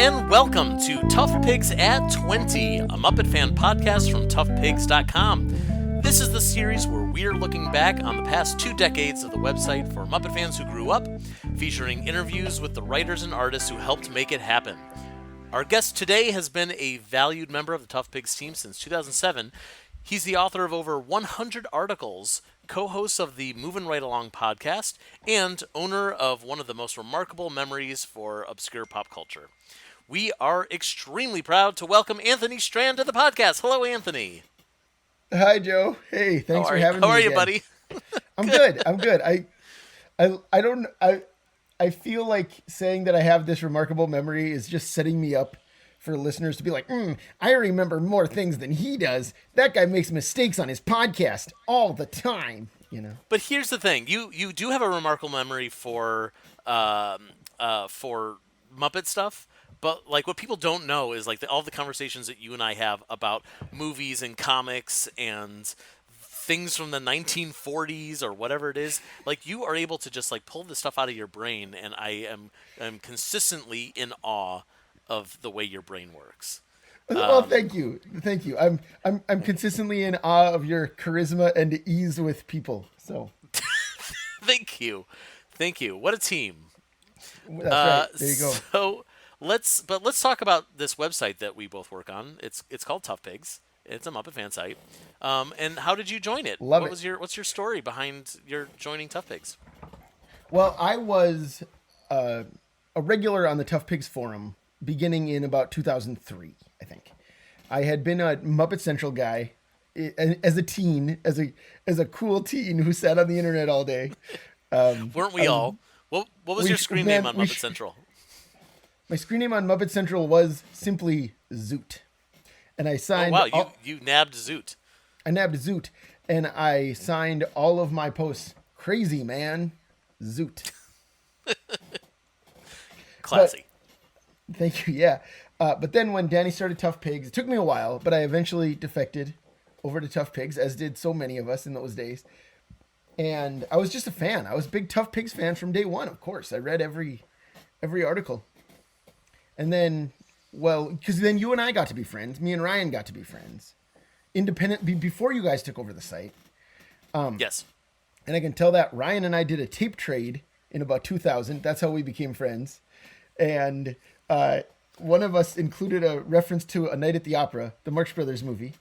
and welcome to ToughPigs at 20, a Muppet fan podcast from ToughPigs.com. This is the series where we're looking back on the past 2 decades of the website for Muppet fans who grew up, featuring interviews with the writers and artists who helped make it happen. Our guest today has been a valued member of the ToughPigs team since 2007. He's the author of over 100 articles, co-host of the Movin' Right Along podcast, and owner of one of the most remarkable memories for obscure pop culture. We are extremely proud to welcome Anthony Strand to the podcast. Hello, Anthony. Hi, Joe. Hey, thanks for having me. How are you, again. buddy? I'm good. I feel like saying that I have this remarkable memory is just setting me up for listeners to be like, I remember more things than he does. That guy makes mistakes on his podcast all the time, you know. But here's the thing: you do have a remarkable memory for Muppet stuff. But like what people don't know is like all the conversations that you and I have about movies and comics and things from the 1940s or whatever it is. Like you are able to just like pull this stuff out of your brain, and I am consistently in awe of the way your brain works. Well, thank you. I'm consistently in awe of your charisma and ease with people. So, thank you. What a team. That's right. There you go. So let's talk about this website that we both work on. It's called ToughPigs. It's a Muppet fan site. And how did you join it? What's your story behind your joining ToughPigs? Well, I was a regular on the ToughPigs forum beginning in about 2003, I think. I had been a Muppet Central guy as a teen, as a cool teen who sat on the internet all day. Weren't we all? What was your screen name on Muppet Central? My screen name on Muppet Central was simply Zoot. And I signed... Oh, wow, you nabbed Zoot. I nabbed Zoot, and I signed all of my posts, Crazy Man, Zoot. Classy. Thank you, yeah. But then when Danny started ToughPigs, it took me a while, but I eventually defected over to ToughPigs, as did so many of us in those days. And I was just a fan. I was a big ToughPigs fan from day one, of course. I read every article. And then, well, because then you and I got to be friends. Me and Ryan got to be friends. Before you guys took over the site. Yes. And I can tell that Ryan and I did a tape trade in about 2000. That's how we became friends. And one of us included a reference to A Night at the Opera, the Marx Brothers movie,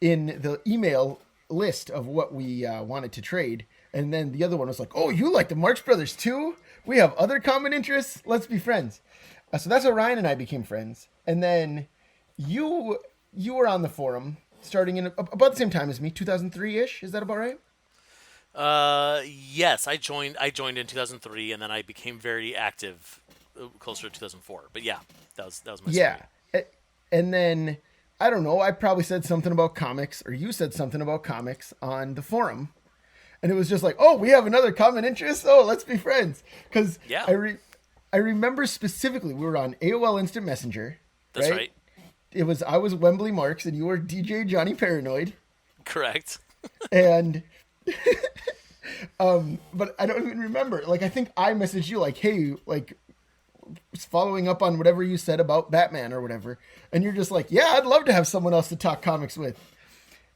in the email list of what we wanted to trade. And then the other one was like, oh, you like the Marx Brothers too? We have other common interests. Let's be friends. So that's how Ryan and I became friends. And then you were on the forum starting in about the same time as me, 2003-ish. Is that about right? Yes, I joined in 2003, and then I became very active closer to 2004. But yeah, that was my story. Yeah. And then, I don't know, I probably said something about comics, or you said something about comics on the forum. And it was just like, oh, we have another common interest? Oh, let's be friends. Because yeah. I remember specifically, we were on AOL Instant Messenger. That's right. I was Wembley Marks, and you were DJ Johnny Paranoid. Correct. And... but I don't even remember. Like, I think I messaged you like, hey, like, following up on whatever you said about Batman or whatever. And you're just like, yeah, I'd love to have someone else to talk comics with.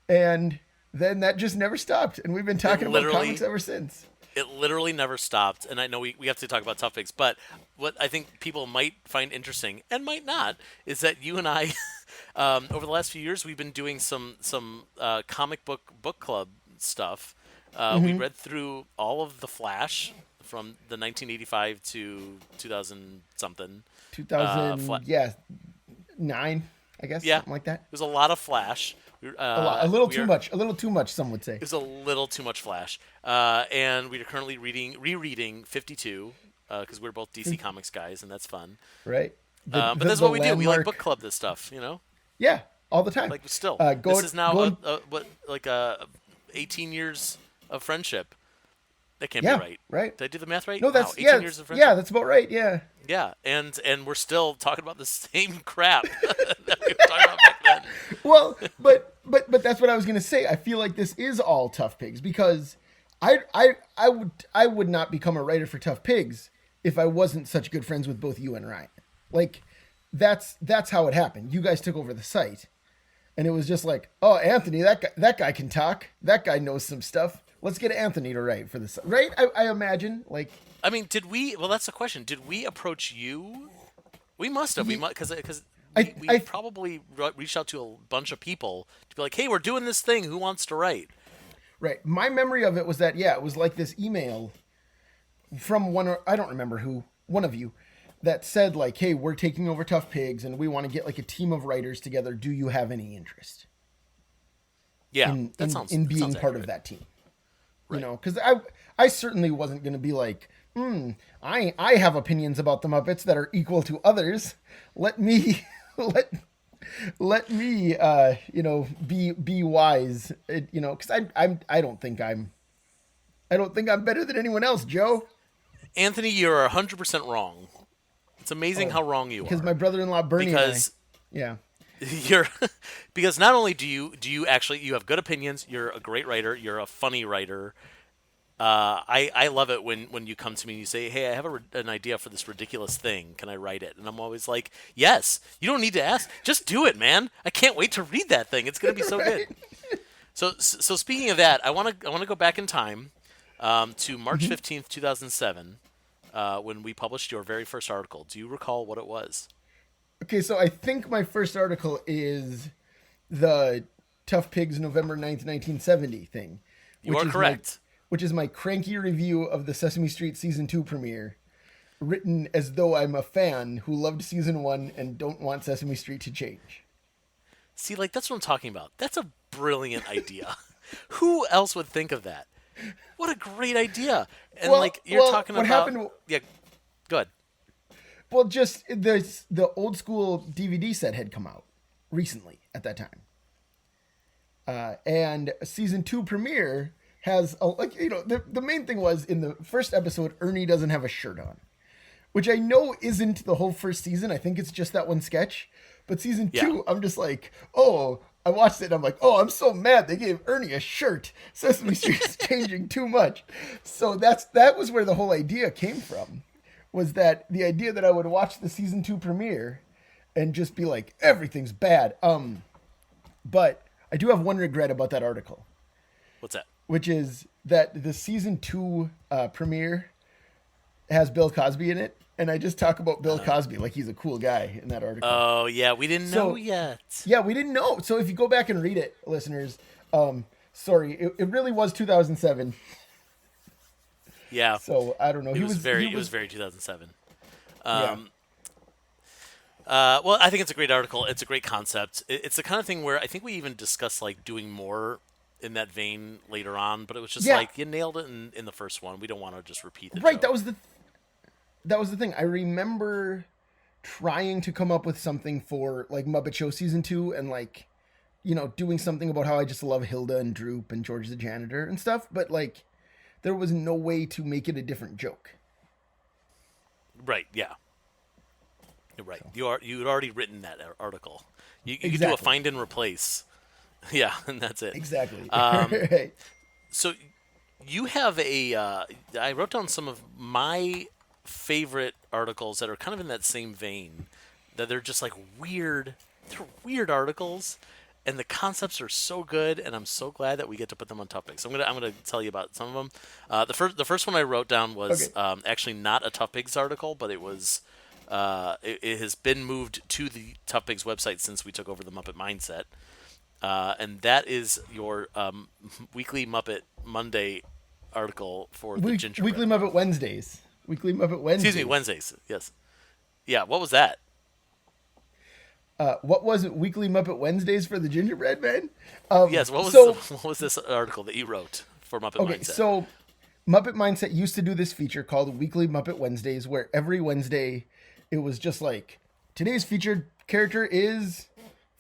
And then that just never stopped. And we've been talking about comics ever since. It literally never stopped. And I know we have to talk about ToughPigs, but what I think people might find interesting and might not is that you and I, over the last few years, we've been doing some comic book club stuff. We read through all of The Flash from the 1985 to 2000 something. 9, I guess. Yeah. Something like that. It was a lot of Flash. A little too much, some would say. It was a little too much Flash. And we are currently rereading 52 because we're both DC Comics guys, and that's fun. Right. But that's what we do. We like book club this stuff, you know? Yeah, all the time. Like, still. This is now 18 years of friendship. That can't be right. Right. Did I do the math right? No, that's 18 years of friendship. Yeah, that's about right. Yeah. Yeah, and we're still talking about the same crap that we were talking about back then. Well, but that's what I was gonna say. I feel like this is all ToughPigs because I would not become a writer for ToughPigs if I wasn't such good friends with both you and Ryan. Like, that's how it happened. You guys took over the site, and it was just like, oh, Anthony, that guy can talk. That guy knows some stuff. Let's get Anthony to write for this, right? I imagine, like. I mean, did we? Well, that's the question. Did we approach you? We must have. We must because we probably reached out to a bunch of people to be like, hey, we're doing this thing. Who wants to write? Right. My memory of it was that, yeah, it was like this email from I don't remember who, one of you, that said like, hey, we're taking over Tough Pigs and we want to get like a team of writers together. Do you have any interest? Yeah, in being part of that team. Right. You know, because I certainly wasn't going to be like, I have opinions about the Muppets that are equal to others. Let me let me be wise. Because I don't think I'm better than anyone else, Joe. Anthony, you're 100% wrong. It's amazing how wrong you are. Because my brother-in-law Bernie yeah. Because not only do you actually you have good opinions, you're a great writer, you're a funny writer. I love it when you come to me and you say, hey, I have an idea for this ridiculous thing. Can I write it? And I'm always like, yes. You don't need to ask. Just do it, man. I can't wait to read that thing. It's going to be so good. So speaking of that, I want to go back in time to March 15th, 2007, when we published your very first article. Do you recall what it was? Okay, so I think my first article is the Tough Pigs November 9th, 1970 thing. You are correct. Which is my cranky review of the Sesame Street Season 2 premiere, written as though I'm a fan who loved Season 1 and don't want Sesame Street to change. See, like, that's what I'm talking about. That's a brilliant idea. Who else would think of that? What a great idea. And, you're talking about... Happened... Yeah, go ahead. Well, just the old school DVD set had come out recently at that time. And Season 2 premiere... has the main thing was in the first episode, Ernie doesn't have a shirt on, which I know isn't the whole first season. I think it's just that one sketch, but Season 2, I'm just like, oh, I watched it and I'm like, oh, I'm so mad they gave Ernie a shirt. Sesame Street's changing too much. So that was where the whole idea came from, was that the idea that I would watch the Season 2 premiere and just be like, everything's bad. But I do have one regret about that article. What's that? Which is that the Season 2 premiere has Bill Cosby in it. And I just talk about Bill Cosby like he's a cool guy in that article. Oh, yeah. We didn't know yet. Yeah, we didn't know. So if you go back and read it, listeners, sorry, it really was 2007. Yeah. So I don't know. It was very 2007. Yeah. Well, I think it's a great article. It's a great concept. It's the kind of thing where I think we even discussed like doing more in that vein later on, but it was just like you nailed it in the first one. We don't want to just repeat the joke. That was the thing. I remember trying to come up with something for like Muppet Show Season 2 and like, doing something about how I just love Hilda and Droop and George the Janitor and stuff, but like there was no way to make it a different joke. Right, yeah. You're right. So. You'd already written that article. You could do a find and replace. Yeah, and that's it. Exactly. Right. So you have I wrote down some of my favorite articles that are kind of in that same vein, that they're just like weird. They're weird articles, and the concepts are so good, and I'm so glad that we get to put them on ToughPigs. So I'm gonna tell you about some of them. The first one I wrote down was actually not a ToughPigs article, but it was it has been moved to the ToughPigs website since we took over the Muppet Mindset. And that is your Weekly Muppet Monday article for the Gingerbread. Weekly Muppet Wednesdays. Weekly Muppet Wednesdays. Excuse me, Wednesdays. Yes. Yeah. What was that? What was it? Weekly Muppet Wednesdays for the Gingerbread Man? Yes. What was this article that you wrote for Muppet Mindset? Okay, so Muppet Mindset used to do this feature called Weekly Muppet Wednesdays, where every Wednesday it was just like, today's featured character is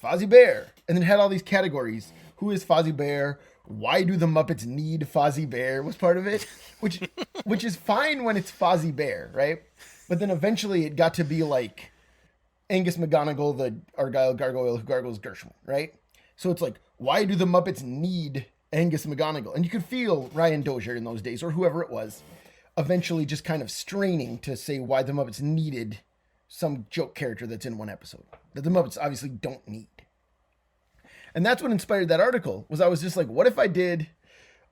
Fozzie Bear. And then it had all these categories. Who is Fozzie Bear? Why do the Muppets need Fozzie Bear was part of it. Which is fine when it's Fozzie Bear, right? But then eventually it got to be like Angus McGonagall, the Argyle Gargoyle who gargles Gershwin, right? So it's like, why do the Muppets need Angus McGonagall? And you could feel Ryan Dozier in those days, or whoever it was, eventually just kind of straining to say why the Muppets needed some joke character that's in one episode that the Muppets obviously don't need. And that's what inspired that article. Was I was just like, what if I did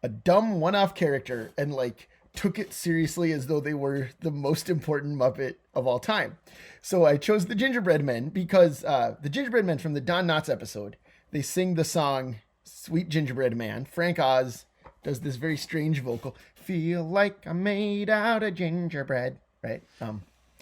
a dumb one-off character and like took it seriously as though they were the most important Muppet of all time? So I chose the Gingerbread Men because the Gingerbread Men from the Don Knotts episode, they sing the song Sweet Gingerbread Man. Frank Oz does this very strange vocal. Feel like I'm made out of gingerbread, right?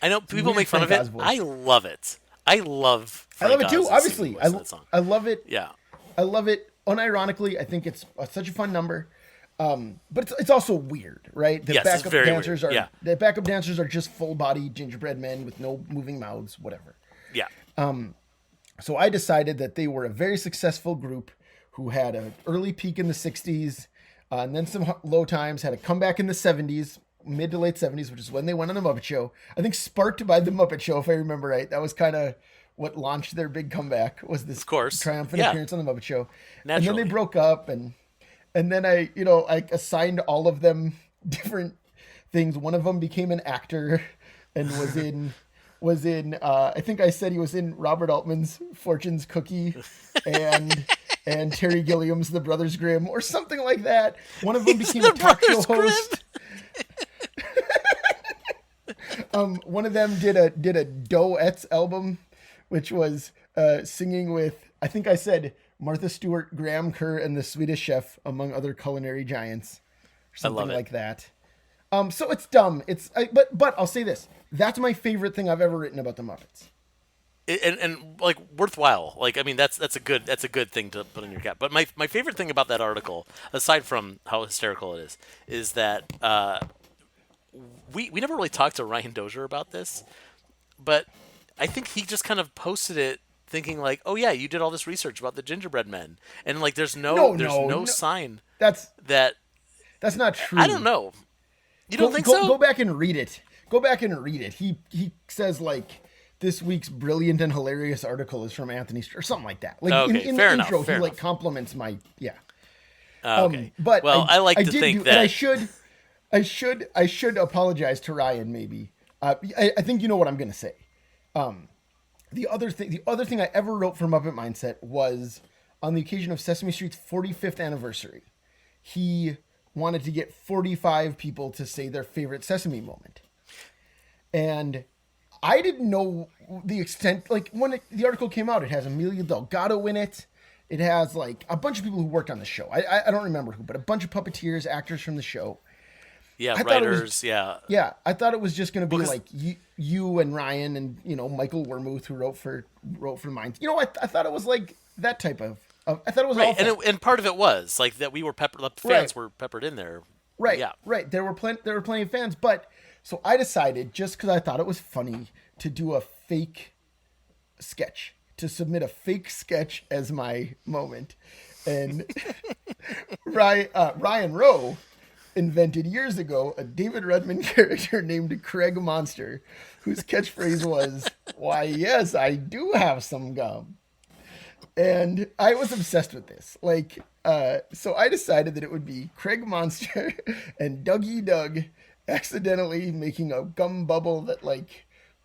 I know people make fun of it. I love it. I love it too, Oz's obviously. I love it. Yeah. I love it unironically. I think it's such a fun number. But it's also weird, right? The backup dancers weird. The backup dancers are just full body gingerbread men with no moving mouths, whatever. Yeah. So I decided that they were a very successful group who had an early peak in the 60s, and then some low times, had a comeback in the 70s, mid to late 70s, which is when they went on the Muppet Show. I think sparked by the Muppet Show, if I remember right. That was kind of what launched their big comeback, was this triumphant appearance on the Muppet Show. Naturally. And then they broke up, and then I assigned all of them different things. One of them became an actor and was in I think I said he was in Robert Altman's Fortune's Cookie and Terry Gilliam's The Brothers Grimm or something like that. One of them became a talk show host. One of them did a duets album, which was singing with, I think I said, Martha Stewart, Graham Kerr, and the Swedish Chef, among other culinary giants, or something like that. So it's dumb. But I'll say this: that's my favorite thing I've ever written about the Muppets. And like worthwhile. Like, I mean, that's a good thing to put in your cap. But my favorite thing about that article, aside from how hysterical it is that we never really talked to Ryan Dozier about this, but I think he just kind of posted it thinking like, oh yeah, you did all this research about the Gingerbread Men, and like there's no sign that's not true. I don't know. You don't think so? Go back and read it. He says like, this week's brilliant and hilarious article is from Anthony or something like that. Like in the intro, he like compliments my Okay. But I like to think that I should apologize to Ryan maybe. I think you know what I'm going to say. The other thing I ever wrote for Muppet Mindset was on the occasion of Sesame Street's 45th anniversary. He wanted to get 45 people to say their favorite Sesame moment. And I didn't know the extent, like when the article came out, it has Amelia Delgado in it. It has like a bunch of people who worked on the show. I don't remember who, but a bunch of puppeteers, actors from the show. Yeah, writers, Yeah, I thought it was just going to be like you and Ryan and, Michael Wermuth, who wrote for Minds. I thought it was like that type of I thought it was right, and part of it was like that we were the fans were peppered in there. Right, yeah. Right. There were plenty of fans, but so I decided, just because I thought it was funny, to do a fake sketch, to submit a fake sketch as my moment. And Ryan Rowe invented years ago a David Redman character named Craig Monster, whose catchphrase was, "Why, yes, I do have some gum." And I was obsessed with this. So I decided that it would be Craig Monster and Dougie Doug accidentally making a gum bubble that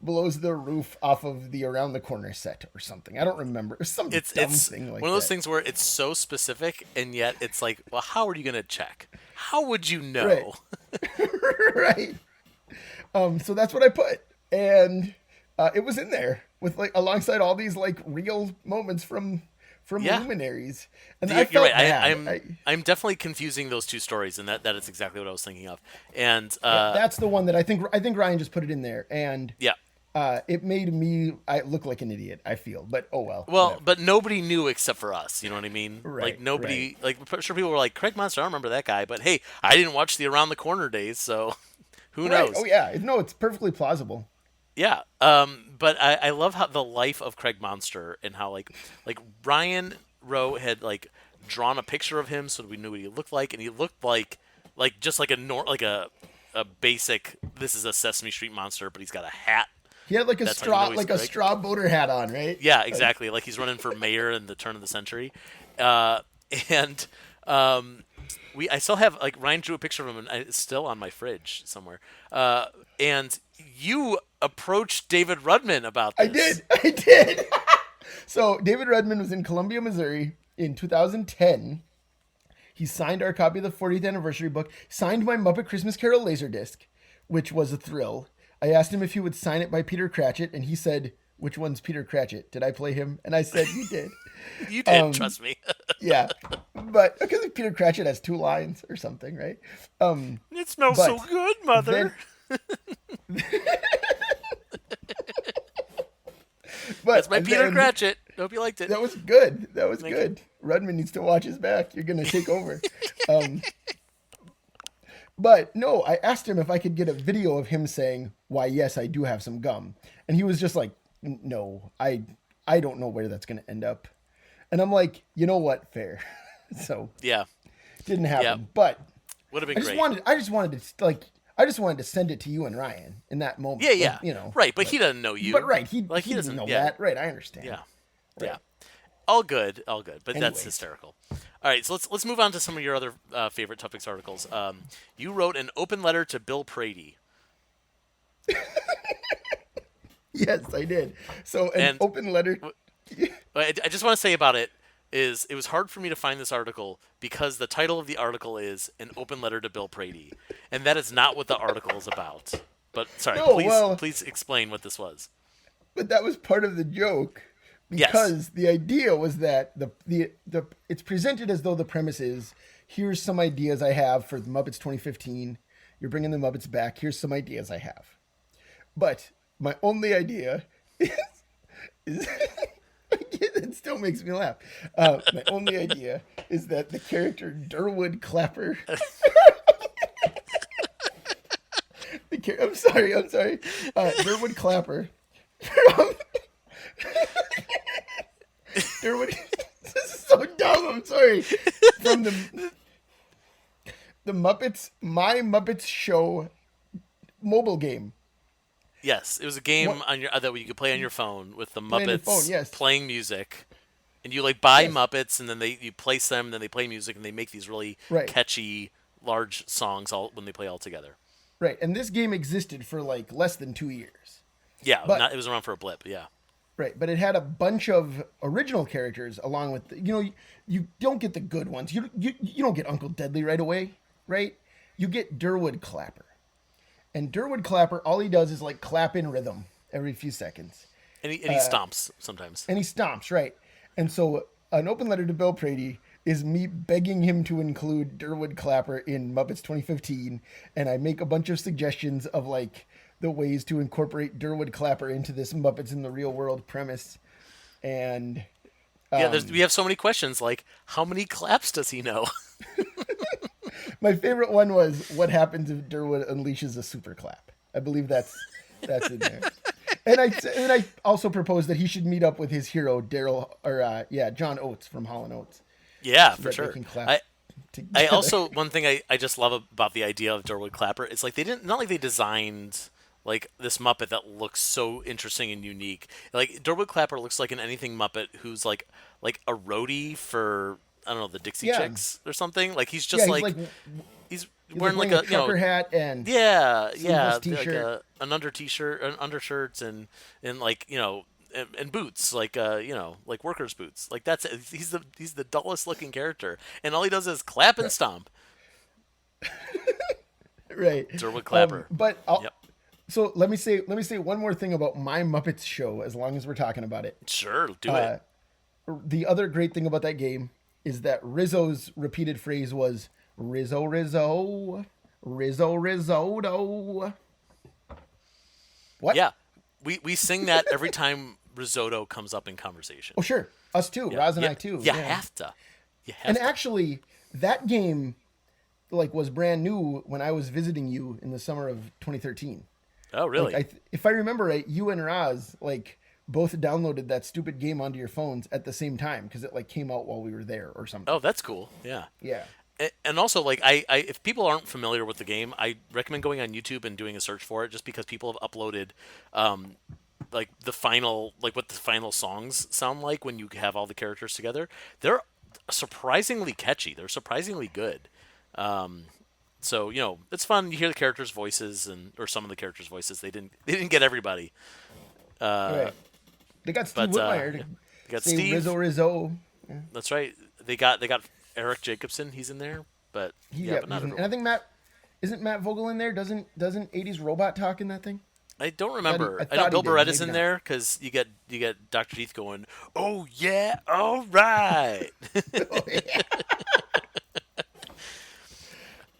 blows the roof off of the Around the Corner set or something. I don't remember. It's some dumb thing like that. One of those things where it's so specific and yet it's like, well, how are you going to check? How would you know? Right. So that's what I put. And it was in there with alongside all these real moments from luminaries. And you're right. I'm definitely confusing those two stories, and that is exactly what I was thinking of. And that's the one that I think Ryan just put it in there, and it made me look like an idiot, I feel, but oh well. Well, whatever. But nobody knew except for us. You know what I mean? Right. Nobody. I'm sure people were like, Craig Monster, I don't remember that guy, but hey, I didn't watch the Around the Corner days, so who knows? Oh yeah, no, it's perfectly plausible. Yeah, but I love how the life of Craig Monster and how like Ryan Rowe had drawn a picture of him so that we knew what he looked like, and he looked like just a basic. This is a Sesame Street monster, but he's got a hat. He had a straw boater hat on, right? Yeah, exactly. Like he's running for mayor in the turn of the century, and I still have like Ryan drew a picture of him, and it's still on my fridge somewhere. And you approached David Rudman about I this. did. I did. So David Redman was in Columbia, Missouri in 2010. He signed our copy of the 40th anniversary book, signed my Muppet Christmas Carol Laserdisc, which was a thrill. I asked him if he would sign it by Peter Cratchit, and he said, "Which one's Peter Cratchit? Did I play him?" And I said, "You did." You did, trust me. Yeah, but because Peter Cratchit has 2 lines or something, right? It smells so good, Mother. That's my Peter Cratchit. Hope you liked it. That was good. That was good. Rudman needs to watch his back. You're gonna take over. But no, I asked him if I could get a video of him saying, "Why, yes, I do have some gum," and he was just like, "No, I don't know where that's gonna end up." And I'm like, you know what? Fair. So yeah, didn't happen. Yeah. But would have been great. I just wanted to send it to you and Ryan in that moment. Yeah. Like, right, but he doesn't know you. But right, he doesn't know that. Right, I understand. Yeah. Right. Yeah. All good. But Anyways. That's hysterical. All right, so let's move on to some of your other favorite ToughPigs articles. You wrote an open letter to Bill Prady. Yes, I did. So an open letter. I just want to say about it is it was hard for me to find this article because the title of the article is an open letter to Bill Prady, and that is not what the article is about. But sorry, please explain what this was. But that was part of the joke. Because the idea was that the it's presented as though the premise is, here's some ideas I have for the Muppets 2015. You're bringing the Muppets back. Here's some ideas I have. But my only idea is it still makes me laugh. My only idea is that the character Durwood Clapper. I'm sorry. Durwood Clapper. This is so dumb. I'm sorry. From the Muppets, My Muppets Show mobile game. Yes, it was a game on your that you could play on your phone with the Muppets playing music, and you like buy Muppets, and then you place them, and then they play music, and they make these really catchy, large songs when they play all together. Right, and this game existed for like less than 2 years. Yeah, it was around for a blip. Yeah. Right, but it had a bunch of original characters along with you don't get the good ones. You don't get Uncle Deadly right away, right? You get Durwood Clapper. And Durwood Clapper, all he does is like clap in rhythm every few seconds. And he stomps sometimes. And he stomps, right. And so an open letter to Bill Prady is me begging him to include Durwood Clapper in Muppets 2015, and I make a bunch of suggestions of like the ways to incorporate Durwood Clapper into this Muppets in the Real World premise. And we have so many questions like, how many claps does he know? My favorite one was, what happens if Durwood unleashes a super clap? I believe that's in there. And I also proposed that he should meet up with his hero John Oates from Hall & Oates. Yeah, so for sure. I also, one thing I just love about the idea of Durwood Clapper is like not like they designed like this Muppet that looks so interesting and unique. Like Durwood Clapper looks like an anything Muppet who's like a roadie for, I don't know, the Dixie Chicks or something. Like he's just he's wearing like a trucker hat and t-shirt, like an undershirt and like and boots like like workers' boots. Like he's the dullest looking character, and all he does is clap and stomp. Right. Durwood Clapper. So let me say one more thing about My Muppets Show, as long as we're talking about it. Sure, do it. The other great thing about that game is that Rizzo's repeated phrase was Rizzo, Rizzo, Rizzo, Risotto. What? Yeah, we sing that every time risotto comes up in conversation. Oh, sure. Us too. Yeah. Roz and I too. You have to. Actually, that game was brand new when I was visiting you in the summer of 2013. Oh, really? If I remember right, you and Roz both downloaded that stupid game onto your phones at the same time because it came out while we were there or something. Oh, that's cool. Yeah. Yeah. And also, I if people aren't familiar with the game, I recommend going on YouTube and doing a search for it, just because people have uploaded, what the final songs sound like when you have all the characters together. They're surprisingly catchy. They're surprisingly good. So it's fun. You hear the characters' voices or some of the characters' voices. They didn't get everybody, Right. They got Steve but Whitmire yeah. to They got say Steve. Rizzo. Yeah. That's right. They got Eric Jacobson. He's in there, but yeah, but not And I everyone. think Matt Vogel in there? Doesn't 80s robot talk in that thing? I don't I remember. I know thought he Bill did. Beretta's Maybe in not. there because you get Dr. Teeth going, "Oh yeah, all right." Oh, yeah.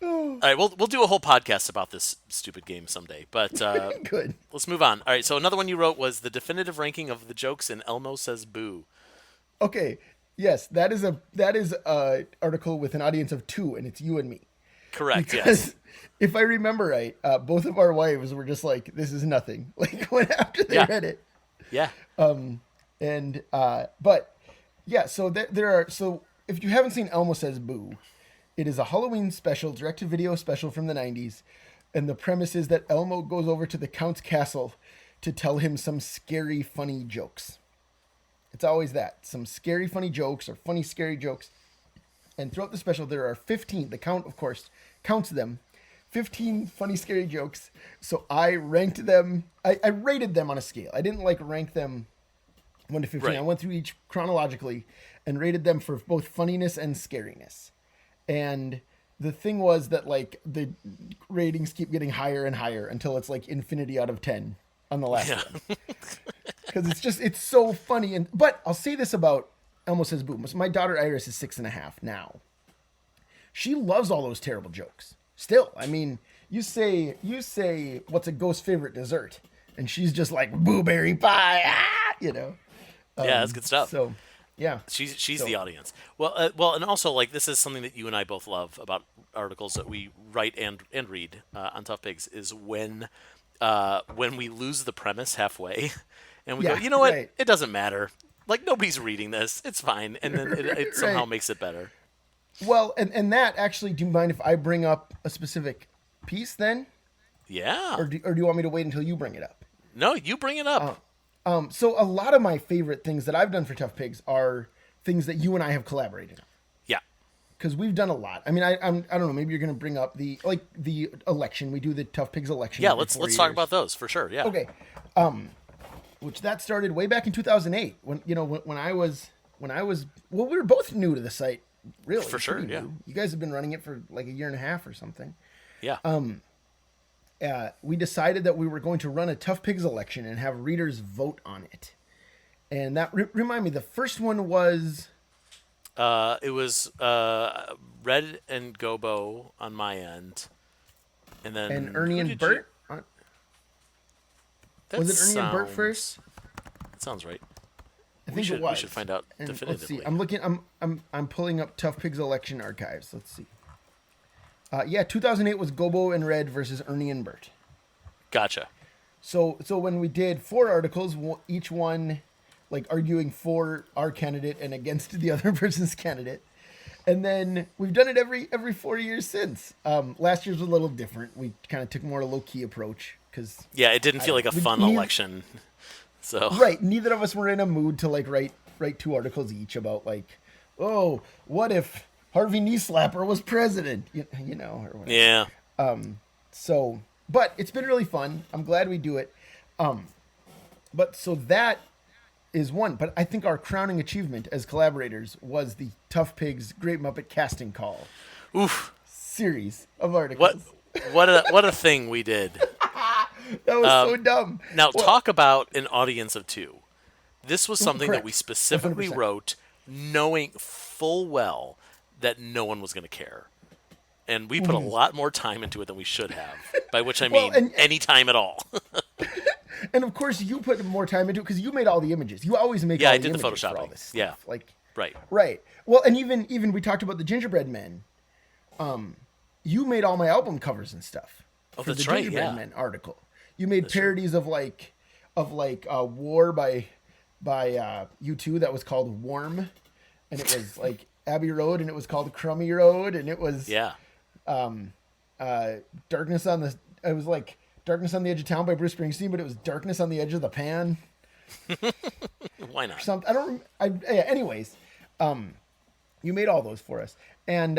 Oh, All right, we'll do a whole podcast about this stupid game someday. But good. let's move on. All right, so another one you wrote was the definitive ranking of the jokes in Elmo Says Boo. Okay. Yes, that is a article with an audience of 2, and it's you and me. Correct. Yes. Because if I remember right, both of our wives were just like, "This is nothing." Like when after they Yeah. read it, Yeah. and but yeah. So there are so if you haven't seen Elmo Says Boo, it is a Halloween special, direct-to-video special from the '90s, and the premise is that Elmo goes over to the Count's castle to tell him some scary, funny jokes. It's always that some scary, funny jokes or funny, scary jokes. And throughout the special, there are 15. The Count, of course, counts them. 15 funny, scary jokes. So I ranked them. I rated them on a scale. I didn't rank them 1 to 15. Right. I went through each chronologically and rated them for both funniness and scariness. And the thing was that the ratings keep getting higher and higher until it's infinity out of 10 on the last Yeah. one. Because it's so funny. But I'll say this about Elmo Says Boo. My daughter Iris is 6.5 now. She loves all those terrible jokes. Still, I mean, you say what's a ghost favorite dessert, and she's just like blueberry pie, Yeah, that's good stuff. So, yeah, She's So- the audience. And also this is something that you and I both love about articles that we write and read on Tough Pigs is when we lose the premise halfway, and we go, Yeah, you know what? right. It doesn't matter. Like nobody's reading this. It's fine, and then it somehow Right. makes it better. Well, and that actually, do you mind if I bring up a specific piece then, Yeah. or do you want me to wait until you bring it up? No, you bring it up. So a lot of my favorite things that I've done for Tough Pigs are things that you and I have collaborated on. Yeah. Because we've done a lot. I mean, I don't know. Maybe you're going to bring up the election. We do the Tough Pigs election. Yeah. every Let's 4 talk years. about those for sure. Yeah. Okay, which that started way back in 2008 when I was well, we were both new to the site, really. For sure, pretty yeah. new. You guys have been running it for like a year and a half or something. Yeah. We decided that we were going to run a Tough Pigs election and have readers vote on it. And that remind me, the first one was It was Red and Gobo on my end, and then Ernie who and did Bert. That Was it Ernie and Bert sounds- first? That sounds right. I We think should it was. we should find out And definitively. let's see. I'm pulling up Tough Pigs election archives. Let's see. 2008 was Gobo and Red versus Ernie and Bert. Gotcha. So when we did 4 articles, each one arguing for our candidate and against the other person's candidate, and then we've done it every 4 years since. Last year's was a little different. We kind of took more a low key approach because Yeah, it didn't feel like a fun election. So right, neither of us were in a mood to write 2 articles each about oh, what if Harvey Knee Slapper was president, or whatever. yeah, So, but it's been really fun. I'm glad we do it. But so that is one. But I think our crowning achievement as collaborators was the Tough Pigs Great Muppet Casting Call oof. series of articles. What a thing we did. That was so dumb. Now talk about an audience of 2. This was something that correct. we specifically 100%. wrote knowing full well that no one was going to care. And we put a lot more time into it than we should have. By which I mean and- any time at all. And of course, you put more time into it because you made all the images. You always make Yeah, all I the did the images for all photoshopping. this stuff. Yeah. Right. Right. Well, and even we talked about the Gingerbread Men. You made all my album covers and stuff. Oh, for that's the right, Gingerbread yeah. Men article. You made parodies of War by U2 that was called Warm, and it was Abbey Road, and it was called Crummy Road, and it was Yeah. Darkness on the. It was Darkness on the Edge of Town by Bruce Springsteen, but it was Darkness on the Edge of the Pan. Why not? Something I don't. Anyways, you made all those for us, and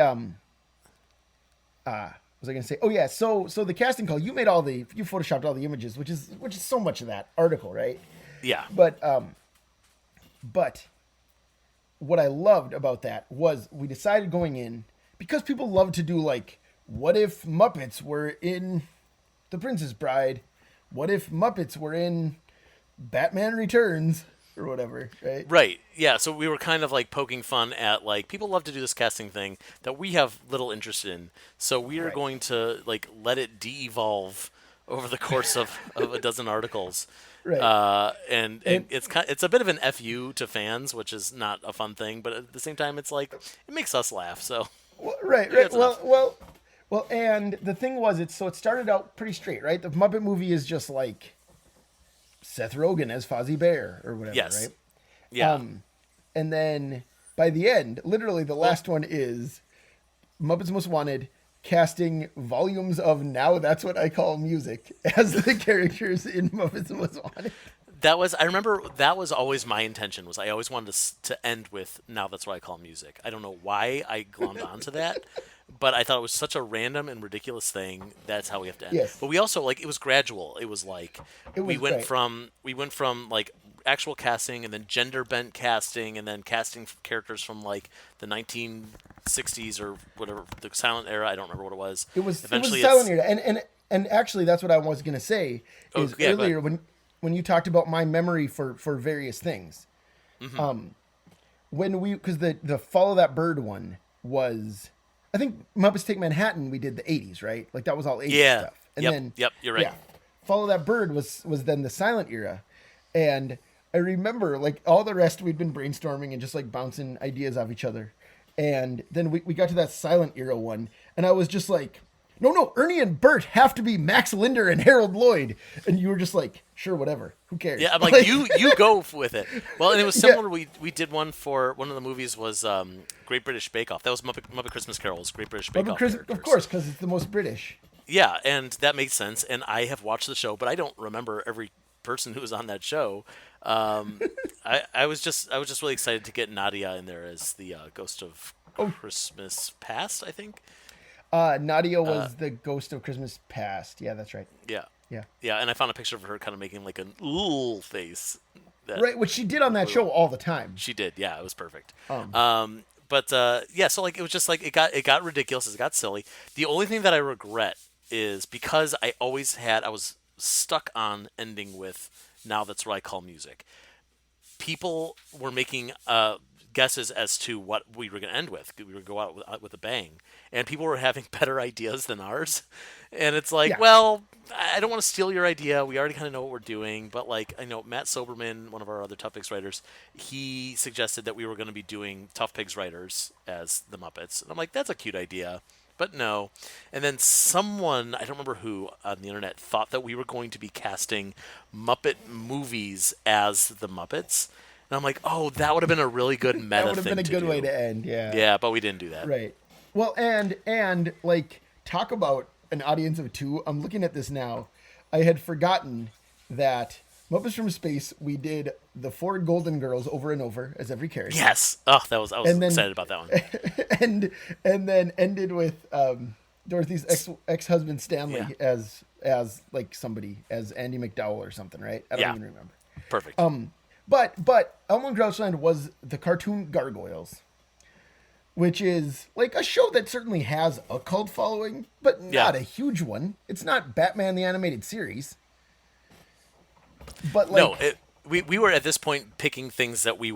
was I going to say? Oh yeah. So the casting call, you photoshopped all the images, which is so much of that article, right? Yeah. But what I loved about that was we decided going in, because people love to do like, what if Muppets were in The Princess Bride? What if Muppets were in Batman Returns or whatever, right? Right. Yeah. So we were kind of like poking fun at like people love to do this casting thing that we have little interest in. So we are Right. going to like let it de-evolve over the course of a dozen articles. Right. And And it's a bit of an FU to fans, which is not a fun thing, but at the same time, it's like it makes us laugh. So right, maybe right. that's enough. Well. And the thing was, it started out pretty straight, right? The Muppet movie is just like Seth Rogen as Fozzie Bear or whatever, Yes. right? Yeah. And then by the end, literally the last one is Muppets Most Wanted casting volumes of Now That's What I Call Music as the characters in Muppets Most Wanted. I remember that was always my intention. Was I always wanted to end with Now That's What I Call Music. I don't know why I glommed onto that, but I thought it was such a random and ridiculous thing. That's how we have to end. Yes. But we also like it was gradual. It was like we went great. from like actual casting and then gender bent casting and then casting characters from like the 1960s or whatever, the silent era. I don't remember what it was. It was Eventually silent era, and actually that's what I was gonna say is yeah, go earlier ahead. when you talked about my memory for various things. When because the Follow That Bird one was, I think Muppets Take Manhattan, we did the 80s, right? Like that was all 80s Yeah. stuff. And Yep. then Yep. You're right. yeah, Follow That Bird was then the silent era. And I remember like all the rest we'd been brainstorming and just like bouncing ideas off each other. And then we got to that silent era one, and I was just like, no, Ernie and Bert have to be Max Linder and Harold Lloyd. And you were just like, sure, whatever. Who cares? Yeah, I'm like you go with it. Well, and it was similar. Yeah. We did one for one of the movies was Great British Bake Off. That was Muppet Christmas Carol's Great British Bake Off. Of course, because it's the most British. Yeah, and that makes sense. And I have watched the show, but I don't remember every person who was on that show. I was just really excited to get Nadia in there as the ghost of Christmas Past, I think. Nadia was the ghost of Christmas Past. Yeah, that's right. Yeah. Yeah. Yeah, and I found a picture of her kind of making like an ooh face. Right, which she did on that show all the time. She did. Yeah, it was perfect. But yeah, so like it was just like it got ridiculous. It got silly. The only thing that I regret is because I was stuck on ending with Now That's What I Call Music. People were making guesses as to what we were going to end with. We were going to go out with a bang, and people were having better ideas than ours. And it's like, Yeah. well, I don't want to steal your idea. We already kind of know what we're doing. But like, I know Matt Soberman, one of our other ToughPigs writers, he suggested that we were going to be doing ToughPigs writers as the Muppets. And I'm like, that's a cute idea. But no. And then someone, I don't remember who on the internet, thought that we were going to be casting Muppet movies as the Muppets. And I'm like, oh, that would have been a really good meta That would have thing been a to good do. way to end. Yeah. Yeah, but we didn't do that. Right. Well, and like talk about an audience of two. I'm looking at this now. I had forgotten that Muppets from Space, we did the four Golden Girls over and over as every character. Yes. Oh, I was excited about that one. and then ended with Dorothy's ex-husband Stanley as like somebody as Andy McDowell or something, right? I don't even remember. Perfect. But Elmo and Grouchland was the cartoon Gargoyles, which is like a show that certainly has a cult following, but not a huge one. It's not Batman the Animated Series. But like, we were at this point picking things that we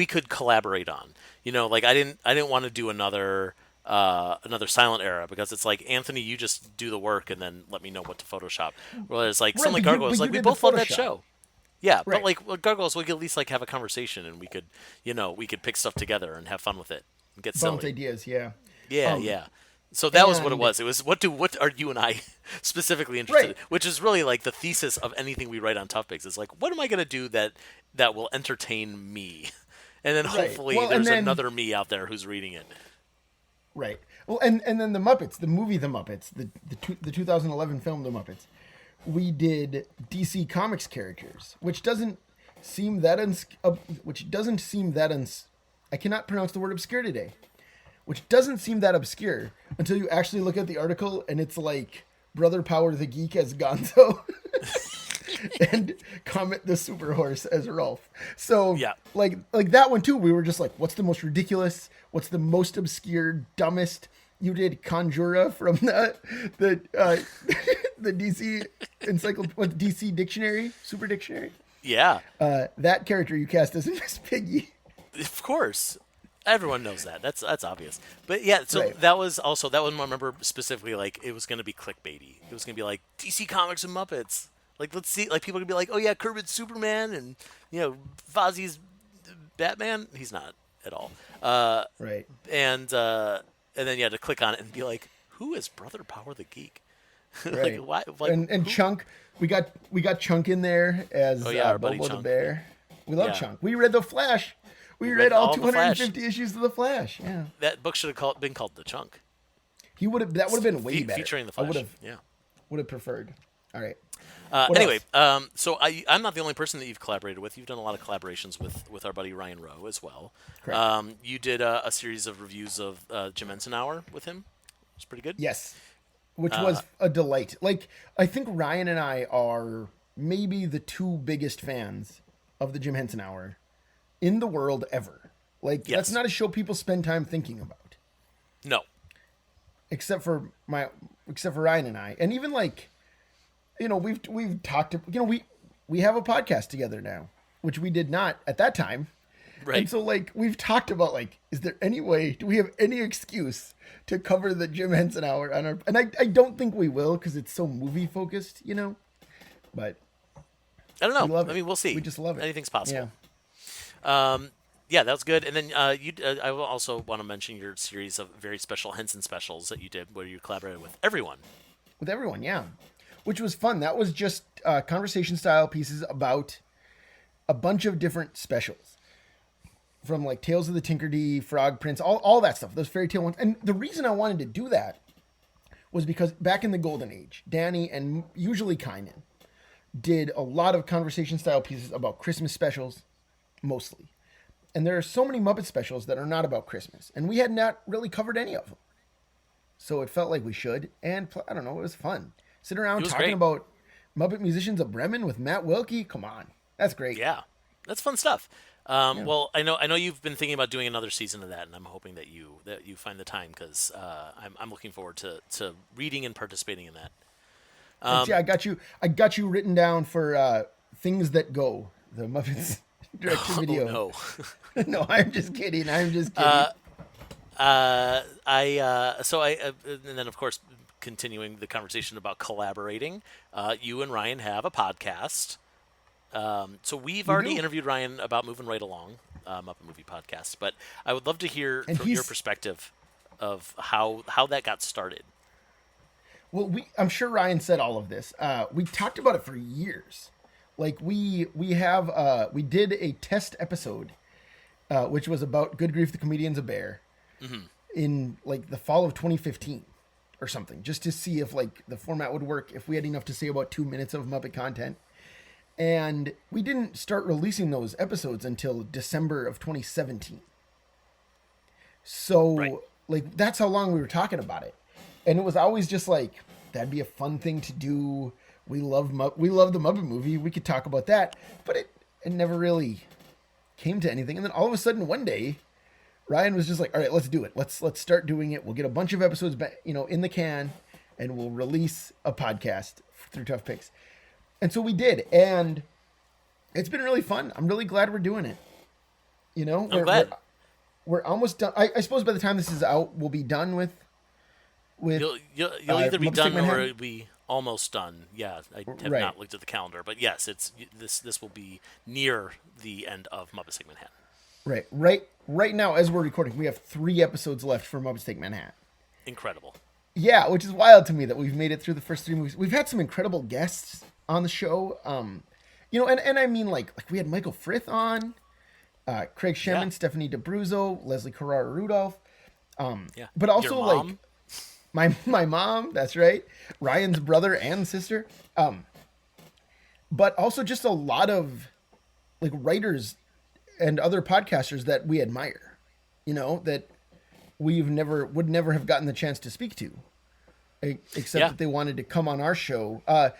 could collaborate on. You know, like I didn't want to do another silent era because it's like, Anthony, you just do the work and then let me know what to Photoshop. Whereas like some like Gargoyles, like we both love that show. Yeah, but like Gargoyles, we could at least like have a conversation and we could pick stuff together and have fun with it and get bounce silly. ideas, yeah. Yeah. So that was what it was. It was what are you and I specifically interested in? Which is really like the thesis of anything we write on ToughPigs. It's like, what am I going to do that will entertain me? And then hopefully there's another me out there who's reading it. Right. Well, and then the Muppets, the movie The Muppets, the 2011 film The Muppets, we did DC Comics characters, which doesn't seem that I cannot pronounce the word obscure today. which doesn't seem that obscure until you actually look at the article and it's like Brother Power the Geek as Gonzo and Comet the Super Horse as Rolf. So Yeah. like that one too, we were just like, what's the most ridiculous? What's the most obscure, dumbest? You did Conjura from the the DC DC Dictionary, Super Dictionary. Yeah. That character you cast as Miss Piggy. Of course. Everyone knows that. That's obvious. But yeah, so Right. that was also that one I remember specifically like it was gonna be clickbaity. It was gonna be like DC Comics and Muppets. Like let's see like people are gonna be like, oh yeah, Kermit's Superman and Fozzie's Batman. He's not at all. Right. And then you had to click on it and be like, who is Brother Power the Geek? Right. Like why like and who- Chunk, we got Chunk in there as our buddy Bobo the Chunk. Bear. We love Yeah. Chunk. We read The Flash. We read read all all the Flash. 250 issues of The Flash. Yeah. that book should have been called The Chunk. That would have been way better. Featuring the I Flash. would have preferred. All right. Anyway, else? so I'm not the only person that you've collaborated with. You've done a lot of collaborations with our buddy Ryan Rowe as well. Correct. You did a series of reviews of Jim Henson Hour with him. It was pretty good. Yes. Which was a delight. Like, I think Ryan and I are maybe the two biggest fans of the Jim Henson Hour in the world ever. Like, Yes. that's not a show people spend time thinking about. No. Except for Ryan and I. And even like, we've talked to, we have a podcast together now, which we did not at that time. Right. And so like we've talked about like, is there any way, do we have any excuse to cover the Jim Henson Hour on our, and I don't think we will because it's so movie focused, but I don't know. we love I it. mean, we'll see. We just love it. Anything's possible. Yeah. Yeah, that was good. And then I will also want to mention your series of very special Henson specials that you did where you collaborated with everyone. With everyone. Yeah. Which was fun. That was just conversation style pieces about a bunch of different specials. From like Tales of the Tinker-D, Frog Prince, all that stuff, those fairy tale ones. And the reason I wanted to do that was because back in the Golden Age, Danny and usually Kynan did a lot of conversation style pieces about Christmas specials, mostly. And there are so many Muppet specials that are not about Christmas. And we had not really covered any of them. So it felt like we should. And I don't know, it was fun. Sit around talking great. about Muppet Musicians of Bremen with Matt Wilkie. Come on. That's great. Yeah, that's fun stuff. Well, I know you've been thinking about doing another season of that, and I'm hoping that you find the time because I'm looking forward to reading and participating in that. Yeah, I got you written down for Things That Go, the Muppets direct to video. Oh, no. No, I'm just kidding. And then of course continuing the conversation about collaborating, you and Ryan have a podcast. So we've already interviewed Ryan about Moving Right Along, Muppet Movie Podcast, but I would love to hear from your perspective of how that got started. Well, I'm sure Ryan said all of this. We talked about it for years. Like we did a test episode, which was about Good Grief, the Comedian's a Bear, in like the fall of 2015 or something, just to see if like the format would work, if we had enough to say about 2 minutes of Muppet content. And we didn't start releasing those episodes until December of 2017. So like that's how long we were talking about it. And it was always just like, that'd be a fun thing to do. We love the Muppet movie. We could talk about that, but it never really came to anything. And then all of a sudden one day, Ryan was just like, all right, let's do it. Let's start doing it. We'll get a bunch of episodes back, in the can, and we'll release a podcast through ToughPigs. And so we did. And it's been really fun. I'm really glad we're doing it. I'm glad. We're almost done. I suppose by the time this is out, we'll be done with You'll either be Muppet done Segment or Head? it'll be almost done. Yeah, I have Right. not looked at the calendar, but yes, this will be near the end of Muppet Take Manhattan. Right now, as we're recording, we have 3 episodes left for Muppets Take Manhattan. Incredible. Yeah, which is wild to me that we've made it through the first 3 movies. We've had some incredible guests on the show. And I mean like we had Michael Frith on, Craig Shemin, Stephanie D'Abruzzo, Leslie Carrara Rudolph. But also Your mom? like my mom, that's right, Ryan's brother and sister. But also just a lot of like writers and other podcasters that we admire, that would never have gotten the chance to speak to, except that they wanted to come on our show. I